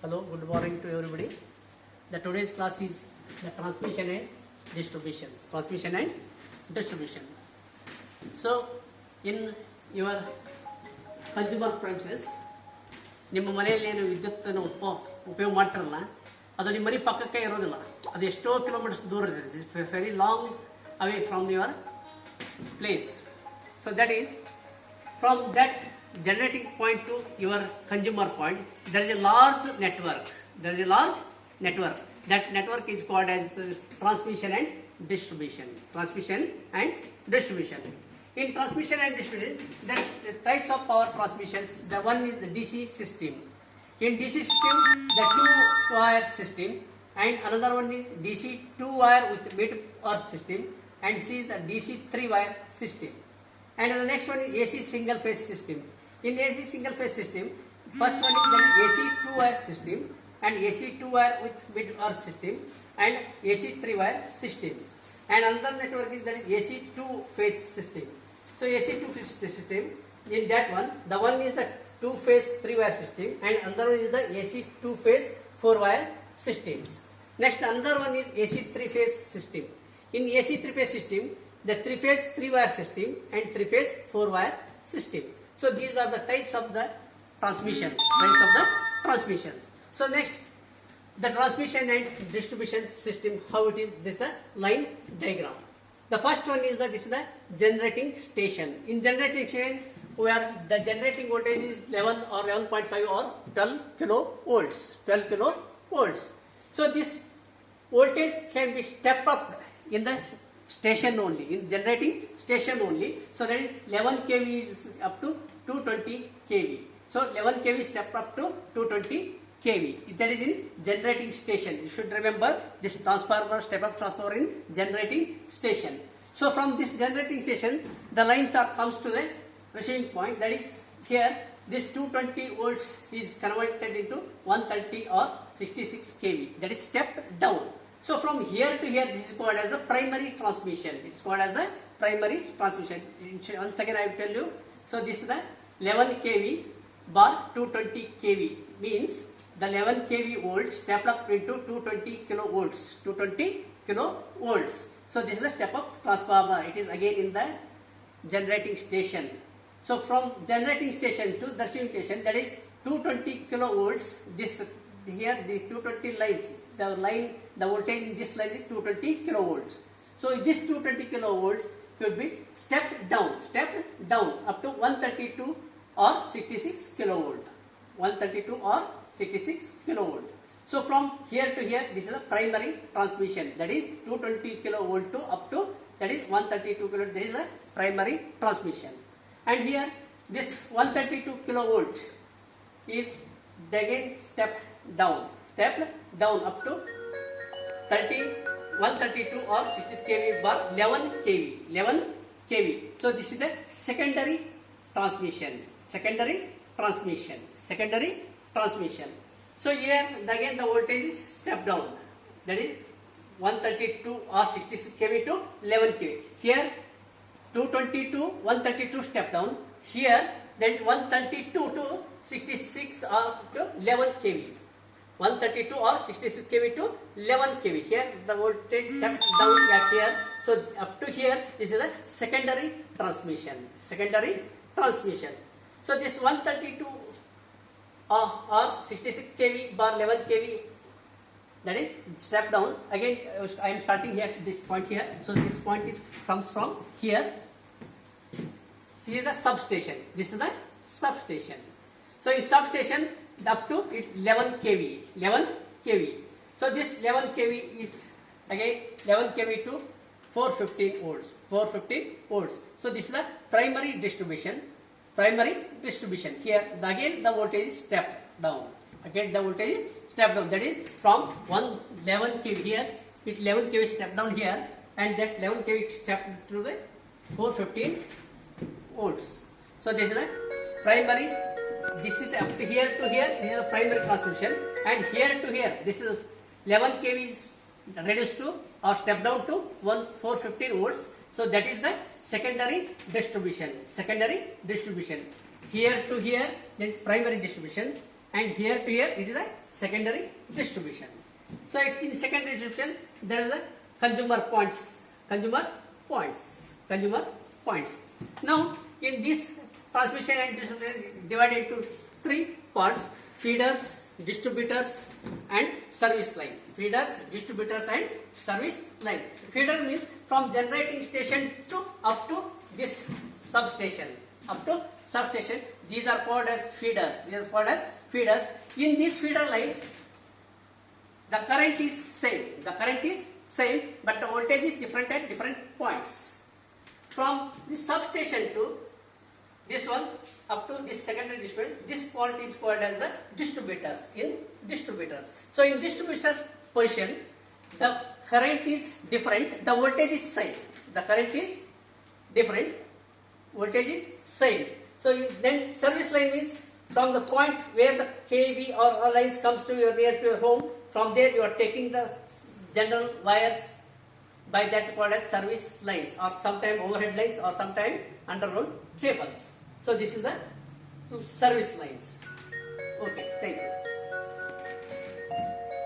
Hello, good morning to everybody. The today's class is the transmission and distribution. Transmission and distribution. So, in your consumer premises, ನಿಮ್ಮ ಮನೆಯಲ್ಲಿ ಏನು ವಿದ್ಯುತ್ತನ್ನು ಉಪಯೋಗ ಮಾಡ್ತಾರಲ್ಲ, ಅದು ನಿಮ್ಮ ಮನೆ ಪಕ್ಕಕ್ಕೆ ಇರೋದಿಲ್ಲ. ಅದು ಎಷ್ಟೋ ಕಿಲೋಮೀಟರ್ಸ್ ದೂರ ಇದೆ. It's very long away from your place. So that is from that generating point to your consumer point, there is a large network. There is a large network. That network is called as transmission and distribution. Transmission and distribution. In transmission and distribution, there are types of power transmissions. The one is the DC system. In DC system, the two-wire system, and another one is DC two-wire with mid-wire system, and C is the DC three-wire system. And the next one is AC single-phase system. In AC single-phase system, first one is the AC two-wire system, and AC two-wire with mid-wire system, and AC three-wire systems. And another network is that is AC two-phase system. So AC two-phase system, in that one, the one is the two-phase three-wire system, and another one is the AC two-phase four-wire systems. Next, another one is AC three-phase system. In AC three-phase system, the three-phase three-wire system and three-phase four-wire system. So these are the types of the transmissions. Types of the transmissions. So next, the transmission and distribution system. How it is? This is the line diagram. The first one is this is the generating station. In generating station, where the generating voltage is 11 or 11.5 or 12 kilovolts. 12 kilovolts. So this voltage can be stepped up in the station only, in generating station only. So that is 11 kV is up to 220 kV. So 11 kV step up to 220 kV. That is in generating station. You should remember this transformer, step up transformer in generating station. So from this generating station, the lines comes to the receiving point. That is here. This 220 volts is converted into 130 or 66 kV. That is stepped down. So from here to here, this is called as the primary transmission. It's called as the primary transmission. Once again, I will tell you. So this is the 11 kV bar 220 kV means the 11 kV volts stepped up into 220 kilovolts. 220 kilovolts. So this is the step up transformer. It is again in the generating station. So from generating station to the receiving station, that is 220 kilovolts. This here the 220 lines. The voltage in this line is 220 kilovolts. So this 220 kilovolts will be stepped down up to 132 or 66 kilovolt. 132 or 66 kilovolt. So from here to here, this is a primary transmission. That is 220 kilovolt to up to that is 132 kilovolt. That is a primary transmission. And here this 132 kilovolt is again stepped down up to 132 or 66 kV bar 11 kV. So this is the secondary transmission. So here again the voltage is stepped down. That is 132 or 66 kV to 11 kV. Here 220 to 132 step down. Here there is 132 to 66 or to 11 kV. 132 or 66 kV to 11 kV. Here the voltage stepped down at here. So up to here, this is the secondary transmission. So this 132 or 66 kV bar 11 kV, that is step down. Again, I am starting here this point here. So this point comes from here. This is the substation. So in substation, up to it's 11 kV. So this 11 kV is again 11 kV to 415 volts. So this is the primary distribution. Here again the voltage is stepped down. That is from 11 kV here. It's 11 kV step down here, and that 11 kV stepped to the 415 volts. So this is the primary. This is up to here to here. This is the primary transmission, and here to here, this is 11 kV is reduced to or step down to 415 volts. So that is the secondary distribution. Secondary distribution. Here to here there is primary distribution, and here to here it is a secondary distribution. So it's in secondary distribution there is a consumer points. Consumer points. Consumer points. Now in this transmission and distribution divided into three parts: feeders, distributors and service line. Feeders, distributors and service lines. Feeder means from generating station to up to this substation. Up to substation, these are called as feeders. These are called as feeders. In these feeder lines, the current is same. The current is same, but the voltage is different at different points. From this substation to this one up to this secondary distribution, this point is called as the distributors. In distributors, so in distributor position, the current is different, the voltage is same. The current is different, voltage is same. So then service line is from the point where the KB or lines comes to your near to your home. From there you are taking the general wires, by that called as service lines, or sometime overhead lines, or sometime underground cables. So this is the service lines. Okay, thank you.